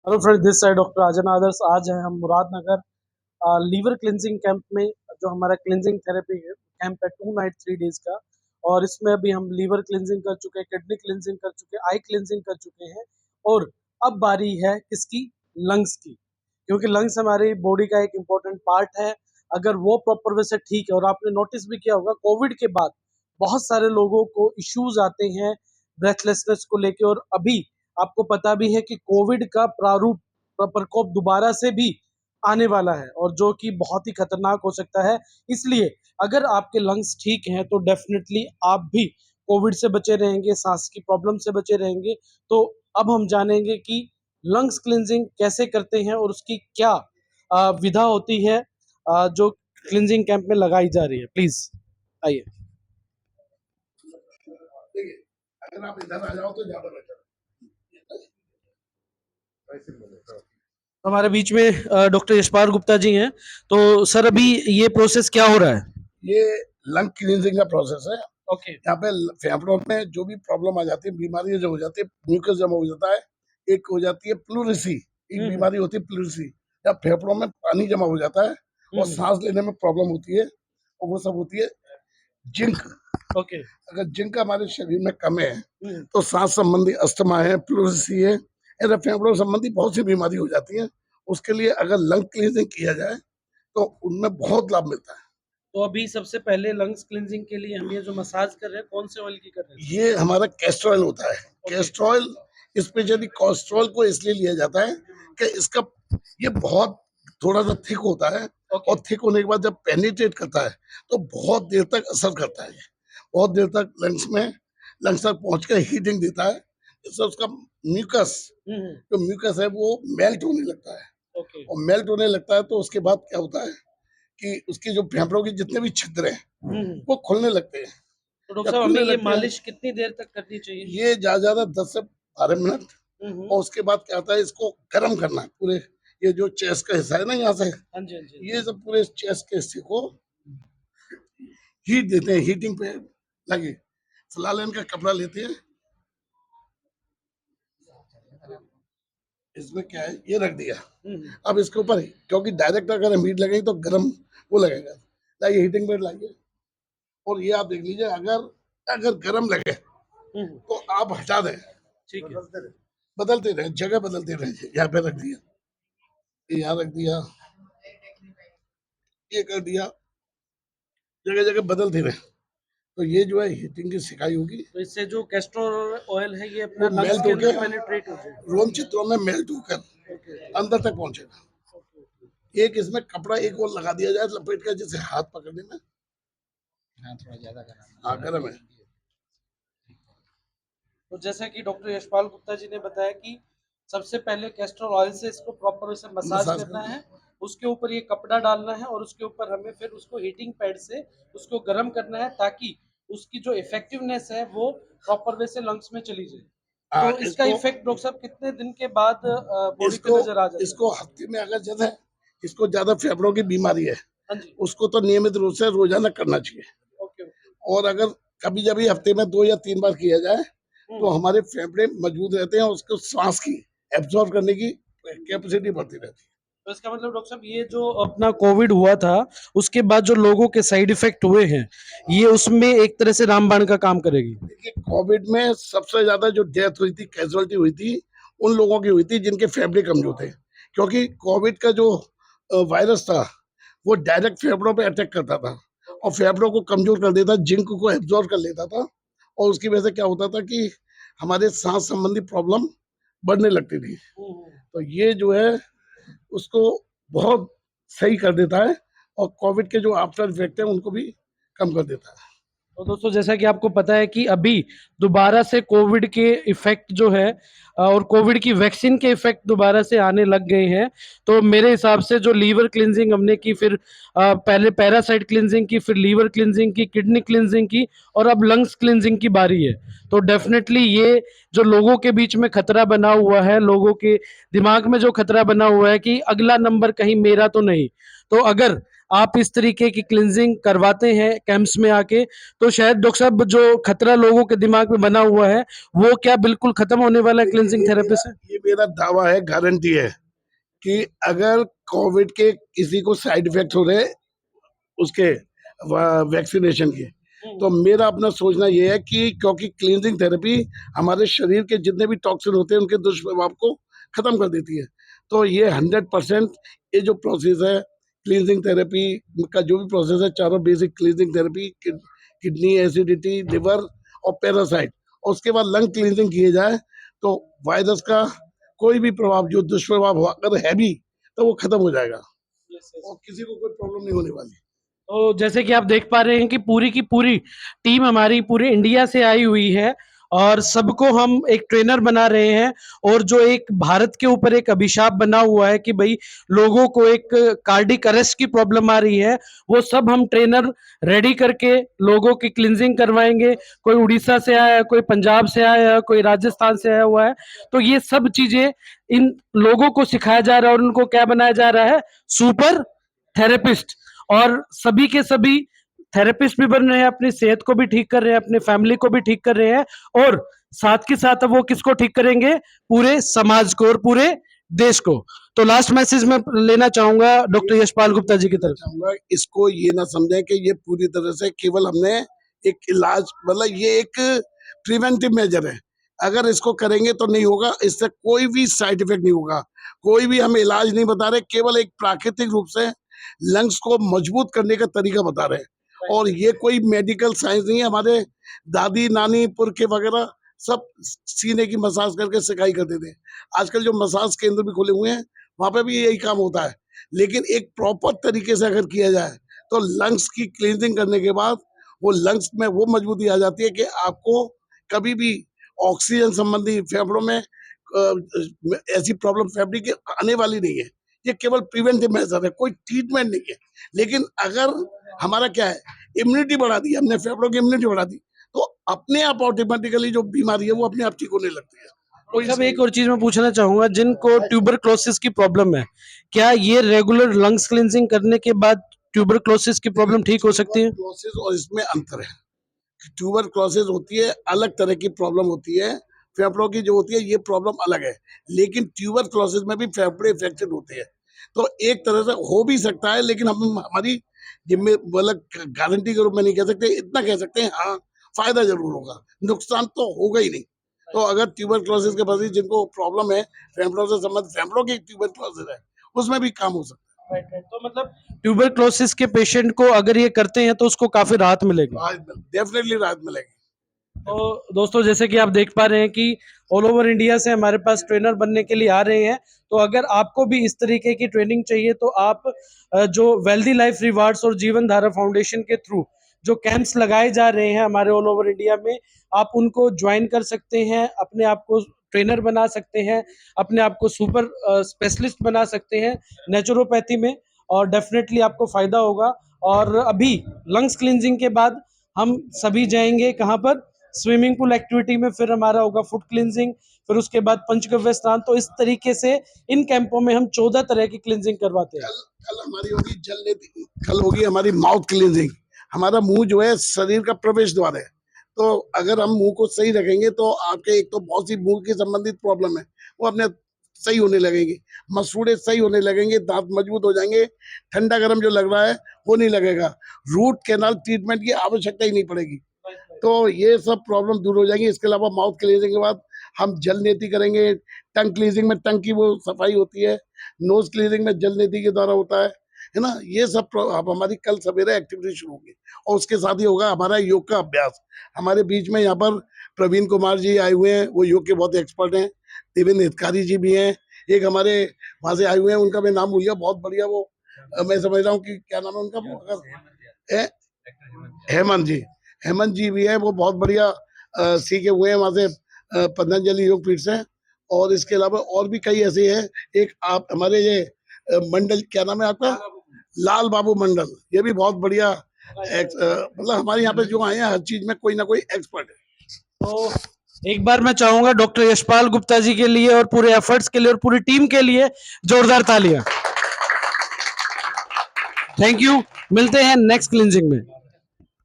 Hello friend, this side doctor आजन आदर्श। आज है हम मुरादनगर लीवर क्लिनजिंग कैंप में। जो हमारा क्लिनजिंग थेरेपी कैंप है 2 नाइट 3 डेज का। और इसमें अभी हम लीवर क्लिनजिंग कर चुके हैं, किडनी क्लिनजिंग कर चुके हैं, आई क्लिनजिंग कर चुके हैं। और अब बारी है किसकी? लंग्स की। क्योंकि लंग्स हमारी बॉडी का एक इम्पोर्टेंट पार्ट है। अगर वो प्रॉपर वे से ठीक है, और आपने नोटिस भी किया होगा कोविड के बाद बहुत सारे लोगों को इश्यूज आते हैं ब्रेथलेसनेस को लेके। और अभी आपको पता भी है कि कोविड का प्रारूप प्रकोप दोबारा से भी आने वाला है, और जो कि बहुत ही खतरनाक हो सकता है। इसलिए अगर आपके लंग्स ठीक हैं तो डेफिनेटली आप भी कोविड से बचे रहेंगे, सांस की प्रॉब्लम से बचे रहेंगे। तो अब हम जानेंगे कि लंग्स क्लिनजिंग कैसे करते हैं और उसकी क्या विधा होती है जो क्लिनजिंग कैंप में लगाई जा रही है। प्लीज आइए। देखिए, अगर आप इधर आ जाओ तो ज्यादा बेटर हमारे बीच में डॉक्टर यशपाल गुप्ता जी हैं। तो सर, अभी ये प्रोसेस क्या हो रहा है? ये लंग क्लींजिंग का प्रोसेस है। ओके। यहाँ पे फेफड़ों में जो भी प्रॉब्लम आ जाती है, बीमारी जो हो जाती है, म्यूकस जमा हो जाता है। एक हो जाती है प्लूरिसी, एक बीमारी होती है प्लूरिसी, या फेफड़ों में पानी जमा हो जाता है और सांस लेने में प्रॉब्लम होती है, और वो सब होती है जिंक। ओके। अगर जिंक हमारे शरीर में कम है तो सांस संबंधी अस्थमा है, प्लूरिसी है, ऐसे फेफड़ों संबंधी बहुत सी बीमारी हो जाती है। उसके लिए अगर लंग क्लींजिंग किया जाए तो उनमें बहुत लाभ मिलता है। तो अभी सबसे पहले लंग्स क्लींजिंग के लिए हम ये जो मसाज कर रहे हैं, कौन से ऑयल की कर रहे हैं? ये हमारा कैस्ट्रॉयल होता है। कैस्ट्रॉयल स्पेशली कोलेस्ट्रॉल को इसलिए लिया जाता है कि इसका ये बहुत थोड़ा सा थिक होता है, और थिक होने के बाद जब पेनिट्रेट करता है तो बहुत देर तक असर करता है। बहुत देर तक लंग्स तक पहुंच कर हीटिंग देता है, जिससे उसका म्यूकस, जो म्यूकस है वो मेल्ट होने लगता है। और मेल्ट होने लगता है तो उसके बाद क्या होता है कि उसकी जो फेफड़ों की जितने भी छिद्र हैं वो खुलने लगते हैं। तो डॉक्टर साहब, हमें ये मालिश कितनी देर तक करनी चाहिए? ये ज्यादा 10 से 12 मिनट। और उसके बाद क्या होता है, इसको गर्म करना है पूरे। ये जो चेस्ट का हिस्सा है ना, यहाँ से हाँ जी, हाँ जी। ये सब पूरे चेस्ट के हिस्से को हीट देते हैं, हीटिंग पे लगे। फिलहाल इनका कपड़ा लेते हैं, इसमें क्या है ये रख दिया। अब इसके ऊपर, क्योंकि डायरेक्ट अगर हम हीट लगेंगे तो गर्म वो लगेगा, लाइए हीटिंग बेड लाइए। और ये आप देख लीजिए, अगर अगर गर्म लगे तो आप हटा दें। ठीक है। बदलते रहे, जगह बदलते रहे। यहाँ पे रख दिया, ये यहाँ रख दिया, ये कर दिया, जगह जगह बदलते रहे। तो ये जो है हीटिंग की सिकाई होगी, तो इससे जो कैस्टर ऑयल है ये वो अपना लंग्स मेल्ट के होकर अंदर पेनिट्रेट हो जाएगा। रोम चित्रों में मेल्ट होकर अंदर तक पहुंचेगा। एक इसमें कपड़ा एक और लगा दिया जाए लपेट कर, जैसे हाथ पकड़ने में। हाँ, थोड़ा ज्यादा गर्म, हाँ गर्म है। तो जैसा कि डॉक्टर यशपाल गुप्ता जी ने बताया कि सबसे पहले कैस्टर ऑयल से इसको प्रॉपर से मसाज करना है, उसके ऊपर ये कपड़ा डालना है, और उसके ऊपर हमें फिर उसको हीटिंग पैड से उसको गर्म करना है, ताकि उसकी जो इफेक्टिवनेस है वो प्रॉपर वे से लंग्स में चली जाए। तो इसका इफेक्ट डॉक्टर साहब कितने दिन के बाद बॉडी पे नजर आ जाता है? इसको हफ्ते में, अगर जैसे इसको ज्यादा फेफड़ों की बीमारी है, हाँ जी। उसको तो नियमित रूप से रोजाना करना चाहिए। ओके। और अगर कभी कभी हफ्ते में 2 या 3 बार किया जाए तो हमारे फेफड़े मजबूत रहते हैं, उसको सांस की एब्जॉर्ब करने की कैपेसिटी बढ़ती रहती है। तो इसका मतलब डॉक्टर साहब, ये जो अपना कोविड हुआ था उसके बाद जो लोगों के साइड इफेक्ट हुए हैं, ये उसमें एक तरह से रामबाण का काम करेगी। देखिए, कोविड में सबसे ज्यादा जो डेथ हुई थी, कैजुअलिटी हुई थी, उन लोगों की हुई थी जिनके फेफड़े कमजोर थे। क्योंकि कोविड का जो वायरस था वो डायरेक्ट फेफड़ों पे अटैक करता था और फेफड़ों को कमजोर कर देता, जिंक को एब्जॉर्ब कर लेता था। और उसकी वजह से क्या होता था कि हमारे सांस संबंधी प्रॉब्लम बढ़ने लगती थी। तो ये जो है उसको बहुत सही कर देता है, और कोविड के जो आफ्टर इफेक्ट है उनको भी कम कर देता है। तो दोस्तों, जैसा कि आपको पता है कि अभी दोबारा से कोविड के इफेक्ट जो है और कोविड की वैक्सीन के इफेक्ट दोबारा से आने लग गए हैं। तो मेरे हिसाब से जो लीवर क्लिनजिंग हमने की, फिर पहले पैरासाइट क्लिनजिंग की, फिर लीवर क्लिनजिंग की, किडनी क्लिनजिंग की, और अब लंग्स क्लिनजिंग की बारी है। तो डेफिनेटली ये जो लोगों के बीच में खतरा बना हुआ है, लोगों के दिमाग में जो खतरा बना हुआ है कि अगला नंबर कहीं मेरा तो नहीं, तो अगर आप इस तरीके की क्लिनजिंग करवाते हैं कैंप्स में आके, तो शायद डॉक्टर साहब जो खतरा लोगों के दिमाग में बना हुआ है वो क्या बिल्कुल खत्म होने वाला है क्लिनजिंग थेरेपी से? ये मेरा दावा है, गारंटी है कि अगर कोविड के किसी को साइड इफेक्ट हो रहे उसके वैक्सीनेशन के, तो मेरा अपना सोचना ये है कि क्योंकि क्लींजिंग थेरेपी हमारे शरीर के जितने भी टॉक्सिन होते हैं उनके दुष्प्रभाव को खत्म कर देती है। तो ये 100% ये जो प्रोसेस है क्लींजिंग थेरेपी का, जो भी प्रोसेस है, चारों basic cleansing therapy, kidney, acidity, liver और पैरासाइट, और उसके बाद लंग क्लींजिंग किए जाए तो वायरस का कोई भी प्रभाव, जो दुष्प्रभाव अगर है भी, तो वो खत्म हो जाएगा और किसी को कोई प्रॉब्लम नहीं होने वाली। तो जैसे कि आप देख पा रहे हैं कि पूरी की पूरी टीम हमारी पूरे इंडिया से आई हुई है और सबको हम एक ट्रेनर बना रहे हैं, और जो एक भारत के ऊपर एक अभिशाप बना हुआ है कि भाई लोगों को एक कार्डिक अरेस्ट की प्रॉब्लम आ रही है, वो सब हम ट्रेनर रेडी करके लोगों की क्लिनजिंग करवाएंगे। कोई उड़ीसा से आया है, कोई पंजाब से आया है, कोई राजस्थान से आया हुआ है, तो ये सब चीजें इन लोगों को सिखाया जा रहा है और उनको क्या बनाया जा रहा है, सुपर थेरेपिस्ट। और सभी के सभी थेरेपिस्ट भी बन रहे हैं, अपनी सेहत को भी ठीक कर रहे हैं, अपने फैमिली को भी ठीक कर रहे हैं, और साथ के साथ वो किसको ठीक करेंगे, पूरे समाज को और पूरे देश को। तो लास्ट मैसेज में लेना चाहूंगा डॉक्टर यशपाल गुप्ता जी की तरफ। चाहूंगा इसको ये ना समझें कि ये पूरी तरह से केवल हमने एक इलाज, मतलब ये एक प्रिवेंटिव मेजर है। अगर इसको करेंगे तो नहीं होगा, इससे कोई भी साइड इफेक्ट नहीं होगा, कोई भी हम इलाज नहीं बता रहे, केवल एक प्राकृतिक रूप से लंग्स को मजबूत करने का तरीका बता रहे हैं। और ये कोई मेडिकल साइंस नहीं है, हमारे दादी नानी पुरखे वगैरह सब सीने की मसाज करके सिखाई करते थे। आजकल जो मसाज केंद्र भी खुले हुए हैं वहां पे भी यही काम होता है, लेकिन एक प्रॉपर तरीके से अगर किया जाए तो लंग्स की क्लींजिंग करने के बाद वो लंग्स में वो मजबूती आ जाती है कि आपको कभी भी ऑक्सीजन संबंधी फेफड़ों में ऐसी प्रॉब्लम फेफड़े की आने वाली नहीं है। ये केवल प्रिवेंटिव मेजर है, कोई ट्रीटमेंट नहीं है। लेकिन अगर हमारा क्या है, इम्यूनिटी बढ़ा दी हमने, फेफड़ों की इम्यूनिटी बढ़ा दी, तो अपने आप ऑटोमेटिकली जो बीमारी है वो अपने आप ठीक होने लगती है। सब एक और चीज मैं पूछना चाहूंगा, जिनको ट्यूबरक्लोसिस की प्रॉब्लम है, क्या ये रेगुलर लंग्स क्लींजिंग करने के बाद ट्यूबरक्लोसिस की प्रॉब्लम ठीक हो सकती है? ट्यूबरक्लोसिस और इसमें अंतर है। ट्यूबरक्लोसिस होती है, अलग तरह की प्रॉब्लम होती है, फेफड़ों की जो होती है ये प्रॉब्लम अलग है, लेकिन ट्यूबरक्लोसिस में भी फेफड़े इफेक्टेड होते हैं। तो एक तरह से हो भी सकता है, लेकिन हम हमारी जिम्मे मतलब गारंटी के रूप में नहीं कह सकते, इतना कह सकते हैं हाँ फायदा जरूर होगा, नुकसान तो होगा ही नहीं। तो अगर ट्यूबरक्लोसिस के पास जिनको प्रॉब्लम है फेफड़ों से संबंधित, फेफड़ों की ट्यूबरक्लोसिस है, उसमें भी काम हो सकता है। राइट राइट, तो मतलब ट्यूबरक्लोसिस के पेशेंट को अगर ये करते हैं तो उसको काफी राहत मिलेगी। डेफिनेटली राहत मिलेगी। तो दोस्तों जैसे कि आप देख पा रहे हैं कि ऑल ओवर इंडिया से हमारे पास ट्रेनर बनने के लिए आ रहे हैं, तो अगर आपको भी इस तरीके की ट्रेनिंग चाहिए तो आप जो वेल्दी लाइफ रिवार्ड्स और जीवन धारा फाउंडेशन के थ्रू जो कैंप्स लगाए जा रहे हैं हमारे ऑल ओवर इंडिया में, आप उनको ज्वाइन कर सकते हैं, अपने आप को ट्रेनर बना सकते हैं, अपने आप को सुपर स्पेशलिस्ट बना सकते हैं नेचुरोपैथी में, और डेफिनेटली आपको फायदा होगा। और अभी लंग्स क्लींजिंग के बाद हम सभी जाएंगे कहाँ पर, स्विमिंग पूल एक्टिविटी में, फिर हमारा होगा फुट क्लींजिंग, फिर उसके बाद पंचगव्य स्नान। तो इस तरीके से इन कैंपों में हम 14 तरह की क्लींजिंग करवाते हैं। कल हमारी होगी जल नीति, कल होगी हमारी माउथ क्लींजिंग। हमारा मुंह जो है शरीर का प्रवेश द्वार है, तो अगर हम मुंह को सही रखेंगे तो आपके एक तो बहुत सी मुंह की संबंधित प्रॉब्लम है वो अपने सही होने लगेंगी, मसूड़े सही होने लगेंगे, दांत मजबूत हो जाएंगे, ठंडा गर्म जो लग रहा है वो नहीं लगेगा, रूट कैनाल ट्रीटमेंट की आवश्यकता ही नहीं पड़ेगी। तो ये सब प्रॉब्लम दूर हो जाएंगी। इसके अलावा माउथ क्लीजिंग के बाद हम जल नेति करेंगे, टंग क्लीजिंग में टंग की वो सफाई होती है, नोज क्लीजिंग में जल नेति के द्वारा होता है ना। ये सब अब हमारी कल सवेरे एक्टिविटी शुरू होगी, और उसके साथ ही होगा हमारा योग का अभ्यास। हमारे बीच में यहाँ पर प्रवीण कुमार जी आए हुए हैं, वो योग के बहुत एक्सपर्ट हैं। देवेंद्र हितकारी जी भी हैं, एक हमारे वहां से आए हुए हैं, उनका मैं नाम भूल गया, बहुत बढ़िया वो मैं समझ रहा हूँ कि क्या नाम है उनका, वो अगर हेमंत जी, हेमंत जी भी है, वो बहुत बढ़िया सीखे हुए हैं वहां से पतंजलि योग पीठ से। और इसके अलावा और भी कई ऐसे हैं, एक आप हमारे ये मंडल, क्या नाम है आपका, लाल बाबू मंडल, ये भी बहुत बढ़िया मतलब हमारे यहाँ पे जो आए हैं हर चीज में कोई ना कोई एक्सपर्ट है। तो एक बार मैं चाहूंगा डॉक्टर यशपाल गुप्ता जी के लिए और पूरे एफर्ट्स के लिए और पूरी टीम के लिए जोरदार तालियां। थैंक यू, मिलते हैं नेक्स्ट क्लिनजिंग में।